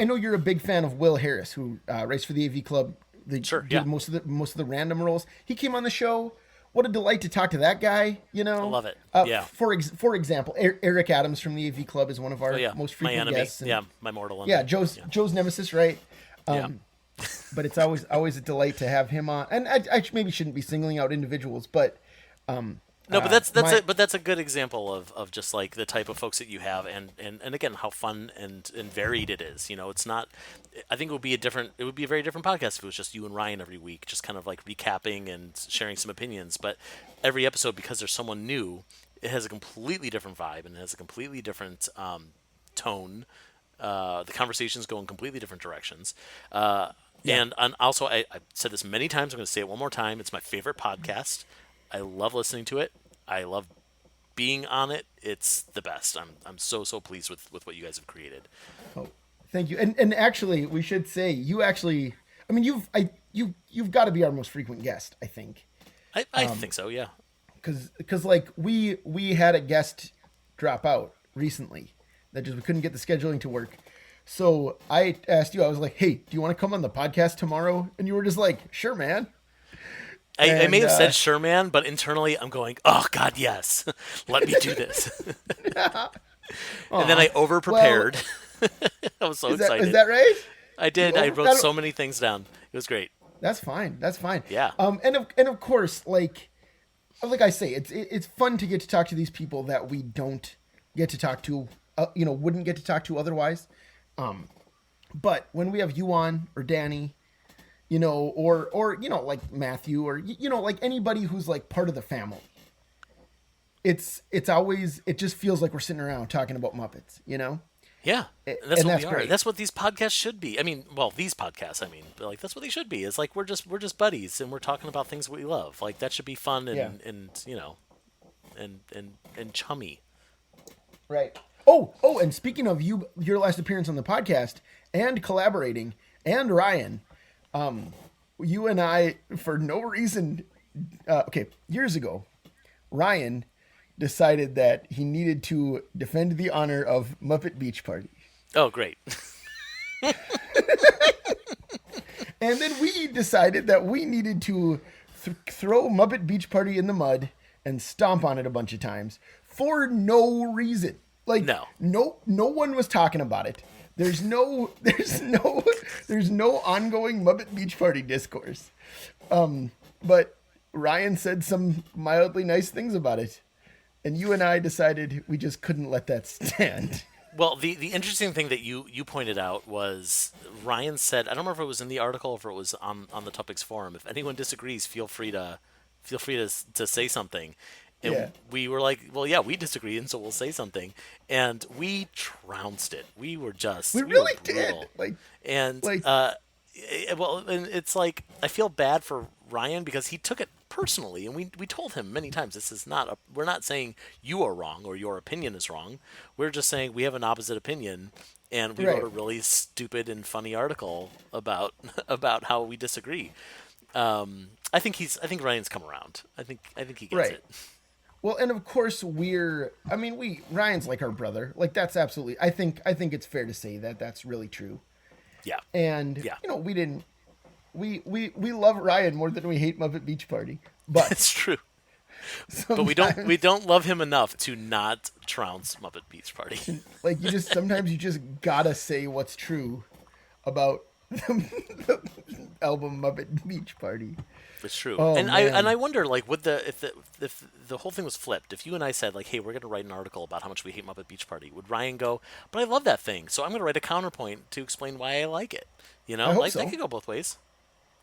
know you're a big fan of Will Harris, who writes for the AV Club. Did most of the random roles. He came on the show. What a delight to talk to that guy. I love it. For example, Eric Adams from the AV Club is one of our most frequent guests. And, my mortal enemy. Joe's nemesis, right? But it's always a delight to have him on. And I maybe shouldn't be singling out individuals, but no, but that's a good example of just like the type of folks that you have, and again how fun and varied it is. It's not. I think it would be a very different podcast if it was just you and Ryan every week, just kind of like recapping and sharing some opinions. But every episode, because there's someone new, it has a completely different vibe and it has a completely different tone. The conversations go in completely different directions. And also, I've said this many times. I'm going to say it one more time. It's my favorite podcast. I love listening to it. I love being on it. It's the best. I'm so pleased with what you guys have created. Oh, thank you. And actually, we should say you've got to be our most frequent guest, I think. I think so, yeah. Because like we had a guest drop out recently that we couldn't get the scheduling to work. So I asked you. I was like, "Hey, do you want to come on the podcast tomorrow?" And you were just like, "Sure, man." I may have said sure, man, but internally I'm going, oh, God, yes. Let me do this. And then I over-prepared. I was so excited. Is that right? I did. I wrote so many things down. It was great. That's fine. Yeah. And of course, like I say, it's fun to get to talk to these people that we don't get to talk to, wouldn't get to talk to otherwise. But when we have you on, or Danny, or like Matthew, or like anybody who's like part of the family, it just feels like we're sitting around talking about Muppets, Yeah, that's what we are. Great. That's what these podcasts should be. These podcasts. Like that's what they should be. It's like we're just buddies and we're talking about things we love. Like that should be fun and chummy. Right. Oh, and speaking of your last appearance on the podcast and collaborating, and Ryan. You and I, for no reason, years ago, Ryan decided that he needed to defend the honor of Muppet Beach Party. Oh, great. And then we decided that we needed to throw Muppet Beach Party in the mud and stomp on it a bunch of times for no reason. Like, no one was talking about it. There's no ongoing Muppet Beach Party discourse. But Ryan said some mildly nice things about it. And you and I decided we just couldn't let that stand. Well, the interesting thing that you pointed out was Ryan said, I don't remember if it was in the article or if it was on the ToughPigs forum, if anyone disagrees, feel free to say something. And we were like, well, yeah, we disagree, and so we'll say something. And we trounced it. We were just... We really did. And it's like, I feel bad for Ryan because he took it personally. And we told him many times, this is not... we're not saying you are wrong or your opinion is wrong. We're just saying we have an opposite opinion. And we wrote a really stupid and funny article about how we disagree. I think Ryan's come around. I think he gets it. Well, and of course Ryan's like our brother. Like that's absolutely, I think it's fair to say that that's really true. Yeah. And, we love Ryan more than we hate Muppet Beach Party, but it's true. But we don't love him enough to not trounce Muppet Beach Party. Like sometimes you just gotta say what's true about the album Muppet Beach Party. It's true. Oh, and man. I wonder, like, if the whole thing was flipped, if you and I said, like, hey, we're going to write an article about how much we hate Muppet Beach Party, would Ryan go, but I love that thing, so I'm going to write a counterpoint to explain why I like it? I hope so. That could go both ways.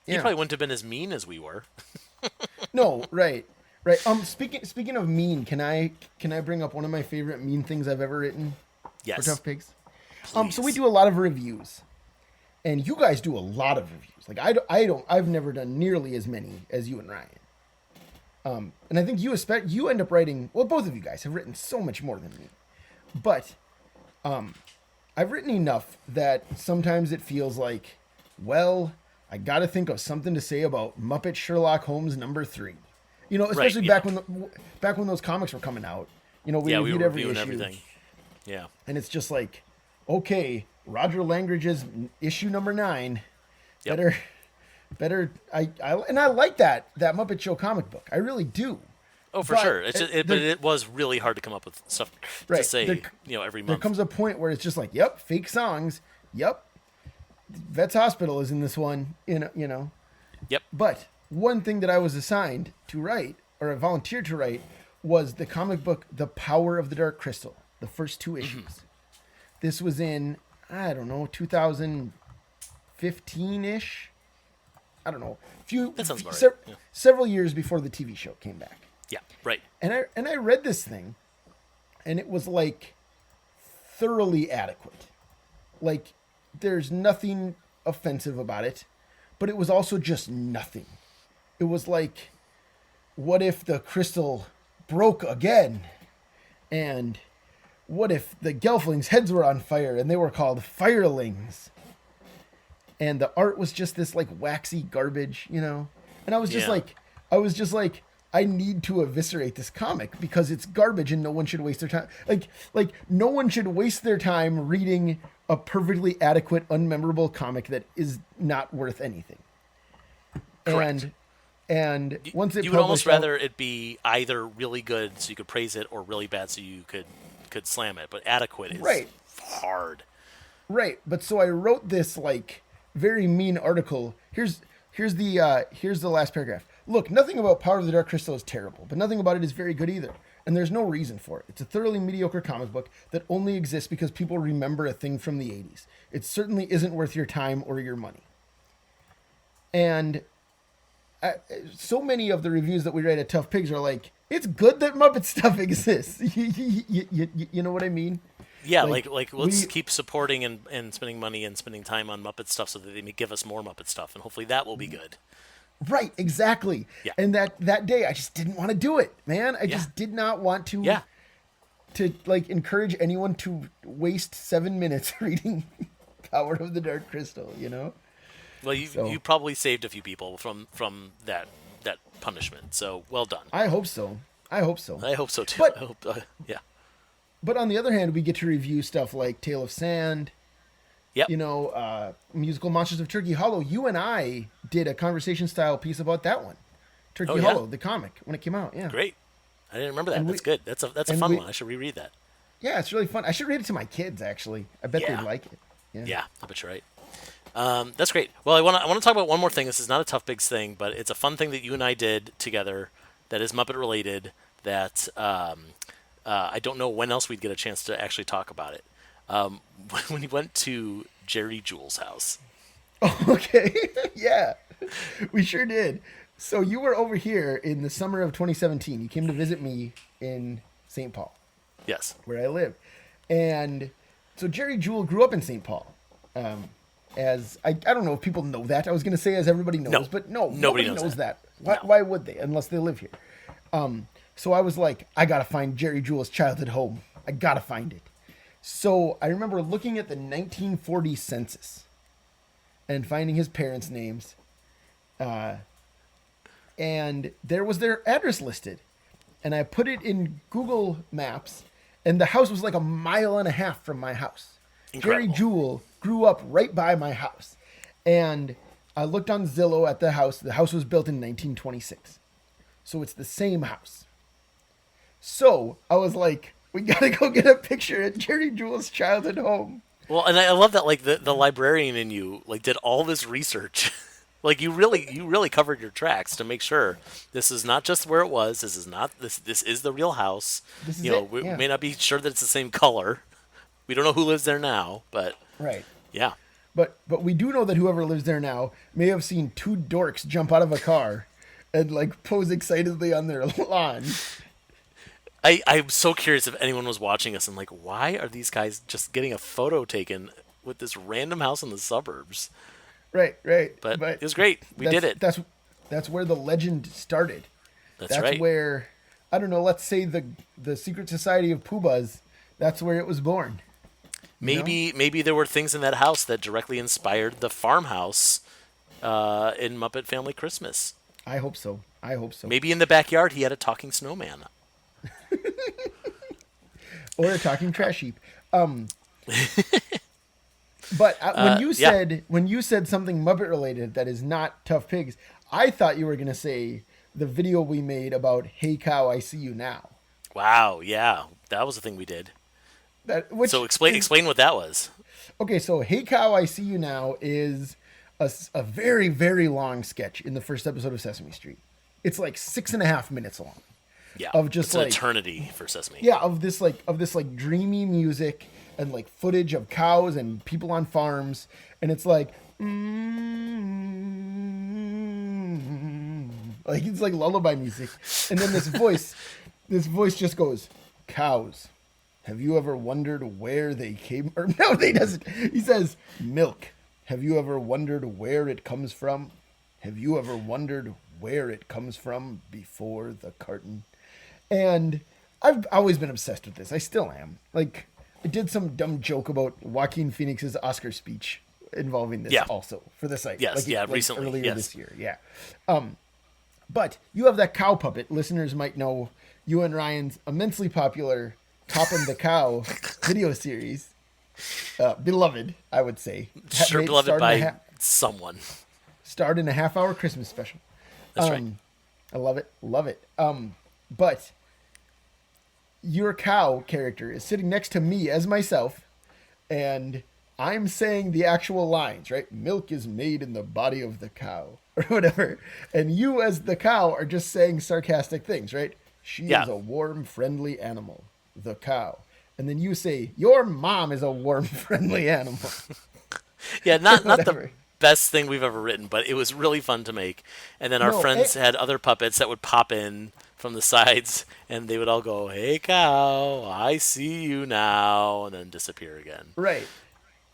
He probably wouldn't have been as mean as we were. No, right. Speaking of mean, can I bring up one of my favorite mean things I've ever written? Yes. For ToughPigs? Please. So we do a lot of reviews. And you guys do a lot of reviews. Like I've never done nearly as many as you and Ryan. And I think you end up writing, well, both of you guys have written so much more than me. But I've written enough that sometimes it feels like, well, I got to think of something to say about Muppet Sherlock Holmes #3. Right, especially yeah. back when those comics were coming out. We Yeah, we reviewed were every reviewing issue, everything. Yeah. and it's just like, okay, Roger Langridge's issue number 9, Yep. better, better. I like that Muppet Show comic book. I really do. Oh, for But sure. But it was really hard to come up with stuff to right say, every there month. comes a point where it's just like, yep, fake songs. Yep, Vets Hospital is in this one. Yep. But one thing that I was assigned to write, or I volunteered to write, was the comic book The Power of the Dark Crystal, the first 2 issues. This was in, I don't know, 2015-ish. I don't know. That sounds about right. Yeah. Several years before the TV show came back. Yeah. Right. And I read this thing, and it was like thoroughly adequate. Like, there's nothing offensive about it, but it was also just nothing. It was like, what if the crystal broke again? And what if the Gelflings' heads were on fire and they were called Firelings? And the art was just this like waxy garbage, And I was just Yeah. like, I need to eviscerate this comic because it's garbage and no one should waste their time. Like no one should waste their time reading a perfectly adequate, unmemorable comic that is not worth anything. Correct. And once it You would almost published rather it be either really good so you could praise it, or really bad so you could slam it. But adequate is Right. hard. Right, but so I wrote this like very mean article. Here's the last paragraph. Look, nothing about Power of the Dark Crystal is terrible, but nothing about it is very good either. And there's no reason for it. It's a thoroughly mediocre comic book that only exists because people remember a thing from the 80s. It certainly isn't worth your time or your money. And so many of the reviews that we write at Tough Pigs are like, it's good that Muppet stuff exists. You know what I mean? Yeah, like let's we- keep supporting and spending money and spending time on Muppet stuff so that they may give us more Muppet stuff, and hopefully that will be good. Right, exactly. Yeah. And that day, I just didn't want to do it, man. I Yeah. just did not want to. Yeah. To like encourage anyone to waste 7 minutes reading Power of the Dark Crystal, Well, So- you probably saved a few people from that punishment. So well done. I hope so. I hope so too. But- I hope, yeah. But on the other hand, we get to review stuff like Tale of Sand, Yep. Musical Monsters of Turkey Hollow. You and I did a conversation style piece about that one, Turkey Oh, yeah? Hollow, the comic, when it came out. Yeah, Great. I didn't remember that. And That's good. That's a and fun we- one. I should reread that. yeah, it's really fun. I should read it to my kids. Actually, I bet Yeah. they'd like it. Yeah, I bet you're right. That's great. Well, I want to talk about one more thing. This is not a Tough Bigs thing, but it's a fun thing that you and I did together that is Muppet related. That I don't know when else we'd get a chance to actually talk about it. When you went to Jerry Jules' house. Okay. Yeah, we sure did. So you were over here in the summer of 2017. You came to visit me in St. Paul, Yes. where I live. And so Jerry Jewell grew up in St. Paul. As I don't know if people know that. I was going to say as everybody knows, No. but no, Nobody nobody knows that. No. Why would they? Unless they live here. So I was like, I got to find Jerry Jewell's childhood home. I got to find it. So I remember looking at the 1940 census and finding his parents' names. And there was their address listed. And I put it in Google Maps, and the house was like a mile and a half from my house. Incredible. Jerry Jewell grew up right by my house. And I looked on Zillow at the house. The house was built in 1926. So it's the same house. So I was like, we got to go get a picture at Jerry Jewell's childhood home. Well, and I love that like the librarian in you like did all this research. Like you really covered your tracks to make sure this is not just where it was. This is not this is the real house. This is We yeah. may not be sure that it's the same color. We don't know who lives there now, but Right. yeah. But we do know that whoever lives there now may have seen 2 dorks jump out of a car and like pose excitedly on their lawn. I'm so curious if anyone was watching us and like, why are these guys just getting a photo taken with this random house in the suburbs? Right. But it was great. We did it. That's where the legend started. That's right. Where, I don't know, let's say the Secret Society of Poobahs, that's where it was born. Maybe there were things in that house that directly inspired the farmhouse in Muppet Family Christmas. I hope so. I hope so. Maybe in the backyard he had a talking snowman. Or a talking trash heap. But when you said something Muppet related that is not Tough Pigs, I thought you were going to say the video we made about "Hey Cow, I See You Now." Wow, yeah, that was the thing we did. So explain what that was. Okay, so "Hey Cow, I See You Now" is a very, very long sketch in the first episode of Sesame Street. It's like 6.5 minutes long. Yeah, of just it's like an eternity for Sesame. Yeah, of this dreamy music and like footage of cows and people on farms, and it's like, like it's like lullaby music, and then this voice just goes, "Cows, have you ever wondered where they came?" Or no, he doesn't. He says, "Milk, have you ever wondered where it comes from? Have you ever wondered where it comes from before the carton?" And I've always been obsessed with this. I still am. Like, I did some dumb joke about Joaquin Phoenix's Oscar speech involving this also for the site. Yes, recently. Earlier this year, yeah. But you have that cow puppet. Listeners might know you and Ryan's immensely popular Toppin' the Cow video series. Beloved, I would say. Sure, beloved by someone. Starred in a half-hour Christmas special. That's right. I love it. Love it. But your cow character is sitting next to me as myself, and I'm saying the actual lines, right? "Milk is made in the body of the cow," or whatever. And you as the cow are just saying sarcastic things, right? "She is a warm, friendly animal, the cow." And then you say, "Your mom is a warm, friendly animal." Yeah, not the best thing we've ever written, but it was really fun to make. And then our friends had other puppets that would pop in from the sides, and they would all go, "Hey cow, I see you now," and then disappear again. Right.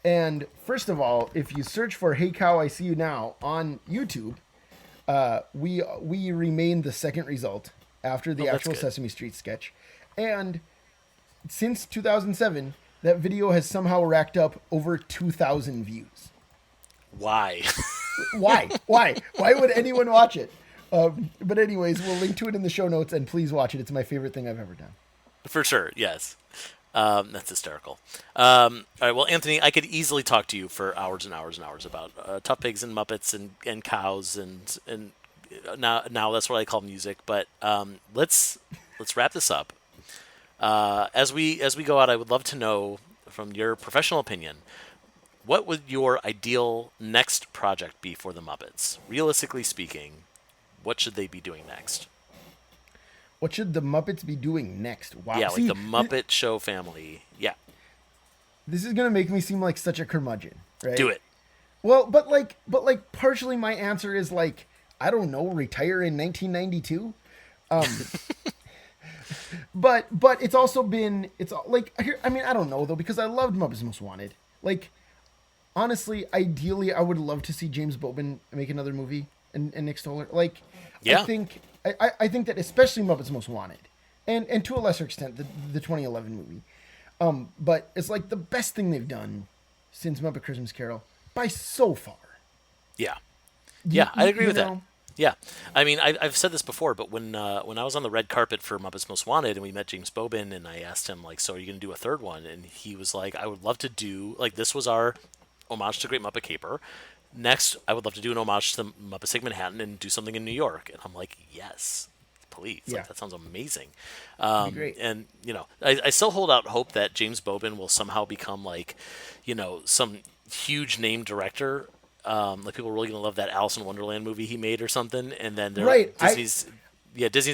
And first of all, if you search for "Hey Cow, I See You Now" on YouTube, we remain the second result after the actual Sesame Street sketch. And since 2007, that video has somehow racked up over 2,000 views. Why? Why would anyone watch it? But anyways, we'll link to it in the show notes, and please watch it. It's my favorite thing I've ever done. For sure, yes. That's hysterical. All right, well, Anthony, I could easily talk to you for hours and hours and hours about Tough Pigs and Muppets and cows and now that's what I call music. But let's wrap this up. As we go out, I would love to know from your professional opinion, what would your ideal next project be for the Muppets? Realistically speaking, what should they be doing next? What should the Muppets be doing next? Wow. Yeah, like the Muppet Show family. Yeah. This is going to make me seem like such a curmudgeon, right? Do it. Well, but partially my answer is like, I don't know, retire in 1992. But it's also been, I don't know though, because I loved Muppets Most Wanted. Like, honestly, ideally, I would love to see James Bobin make another movie and Nick Stoller. Like, yeah. I think that especially Muppets Most Wanted, and to a lesser extent the 2011 movie, but it's like the best thing they've done since Muppet Christmas Carol by so far. Yeah, I agree with that. Yeah, I mean, I've said this before, but when I was on the red carpet for Muppets Most Wanted and we met James Bobin, and I asked him, like, so are you going to do a third one? And he was like, I would love to do, like, this was our homage to Great Muppet Caper. Next, I would love to do an homage to the Muppets Take Manhattan and do something in New York. And I'm like, yes, please. Yeah. Like, that sounds amazing. Great. And, I still hold out hope that James Bobin will somehow become, like, some huge name director. Like, people are really going to love that Alice in Wonderland movie he made or something. And then Disney's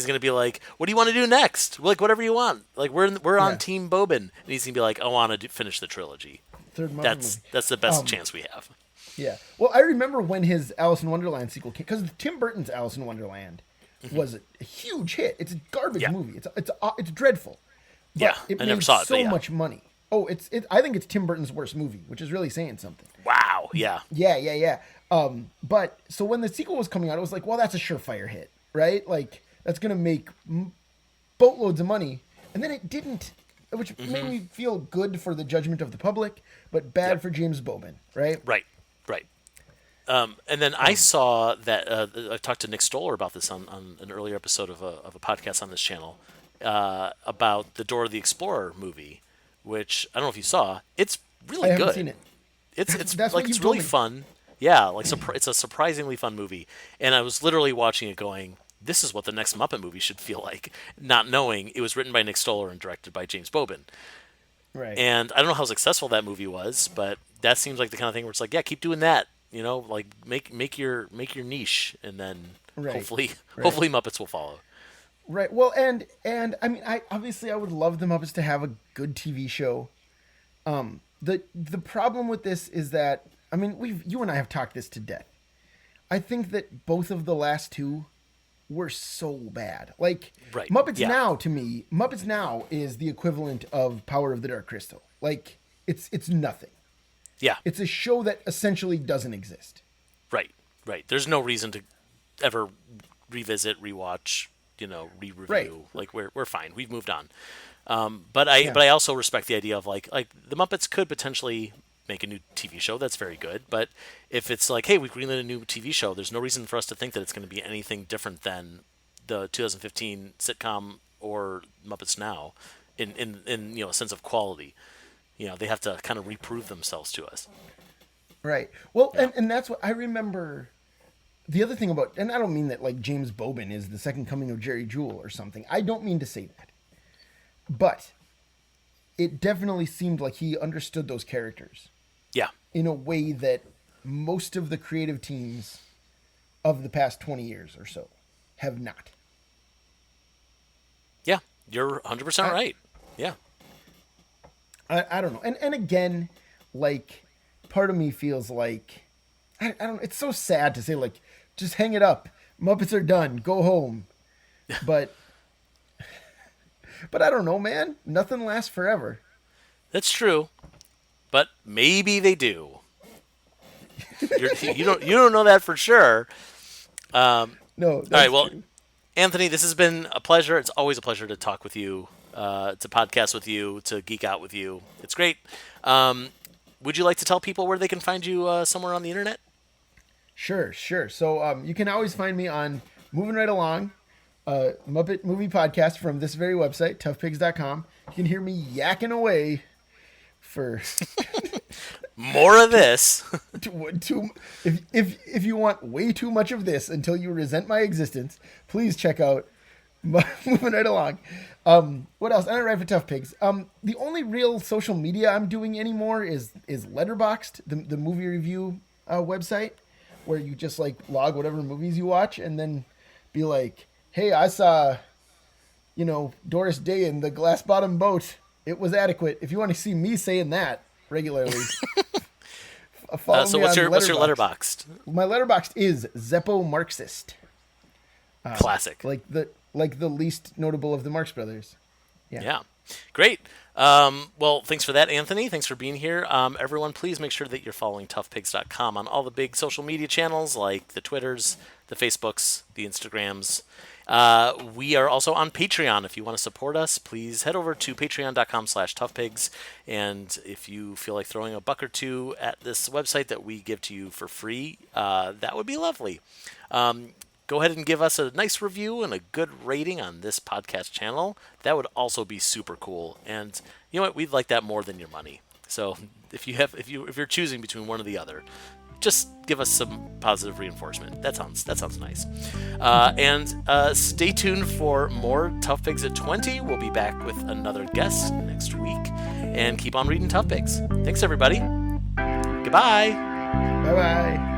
going to be like, what do you want to do next? Like, whatever you want. Like, we're on Team Bobin. And he's going to be like, I want to finish the trilogy. Third Muppet movie. That's the best chance we have. Yeah. Well, I remember when his Alice in Wonderland sequel came, because Tim Burton's Alice in Wonderland was a huge hit. It's a garbage movie. It's dreadful. But it made so much money. Oh, I think it's Tim Burton's worst movie, which is really saying something. Wow. Yeah. Yeah. But so when the sequel was coming out, it was like, well, that's a surefire hit, right? Like, that's gonna make boatloads of money, and then it didn't, which made me feel good for the judgment of the public, but bad for James Bobin, right? Right. And then I saw that I talked to Nick Stoller about this on an earlier episode of a podcast on this channel about the Dora the Explorer movie, which I don't know if you saw. It's really I haven't good. seen it. It's That's like what you it's told really me. fun. Yeah, like it's a surprisingly fun movie. And I was literally watching it going, this is what the next Muppet movie should feel like, not knowing it was written by Nick Stoller and directed by James Bobin. Right. And I don't know how successful that movie was, but that seems like the kind of thing where it's like, yeah, keep doing that. Like make your niche, and then Right. hopefully Right. hopefully Muppets will follow. Right. Well, and I mean, I would love the Muppets to have a good TV show. The problem with this is that, I mean, you and I have talked this to death. I think that both of the last two were so bad. Like Right. Muppets Yeah. Now, to me, Muppets Now is the equivalent of Power of the Dark Crystal. Like it's nothing. Yeah. It's a show that essentially doesn't exist. Right. Right. There's no reason to ever revisit, rewatch, re-review. Right. Like we're fine. We've moved on. But I also respect the idea of like the Muppets could potentially make a new TV show that's very good. But if it's like, hey, we've greenlit a new TV show, there's no reason for us to think that it's going to be anything different than the 2015 sitcom or Muppets Now in a sense of quality. They have to kind of reprove themselves to us. Right. Well, and that's what I remember. The other thing about, and I don't mean that like James Bobin is the second coming of Jerry Jewell or something. I don't mean to say that. But it definitely seemed like he understood those characters Yeah. in a way that most of the creative teams of the past 20 years or so have not. Yeah. You're 100% right. Yeah. I don't know. And again, like, part of me feels like, I don't know, it's so sad to say, like, just hang it up. Muppets are done. Go home. But I don't know, man. Nothing lasts forever. That's true, but maybe they do. You don't know that for sure. No, All right, well, true. Anthony, this has been a pleasure. It's always a pleasure to talk with you, to podcast with you, to geek out with you. It's great. Would you like to tell people where they can find you somewhere on the internet? Sure. So you can always find me on Moving Right Along, Muppet movie podcast from this very website, toughpigs.com. You can hear me yakking away for More of this. if you want way too much of this until you resent my existence, please check out Moving Right Along. What else? I write for Tough Pigs. The only real social media I'm doing anymore is Letterboxd, the movie review website, where you just like log whatever movies you watch and then be like, hey, I saw, Doris Day in the glass bottom boat. It was adequate. If you want to see me saying that regularly, follow So me what's on your Letterboxd? My Letterboxd is Zeppo Marxist, Classic. like the least notable of the Marx Brothers. Yeah. Great. Well, thanks for that, Anthony. Thanks for being here. Everyone, please make sure that you're following toughpigs.com on all the big social media channels like the Twitters, the Facebooks, the Instagrams. We are also on Patreon. If you want to support us, please head over to patreon.com/toughpigs. And if you feel like throwing a buck or two at this website that we give to you for free, that would be lovely. Go ahead and give us a nice review and a good rating on this podcast channel. That would also be super cool. And you know what? We'd like that more than your money. So if you're choosing between one or the other, just give us some positive reinforcement. That sounds nice. And stay tuned for more Tough Pigs at 20. We'll be back with another guest next week. And keep on reading Tough Pigs. Thanks, everybody. Goodbye. Bye-bye.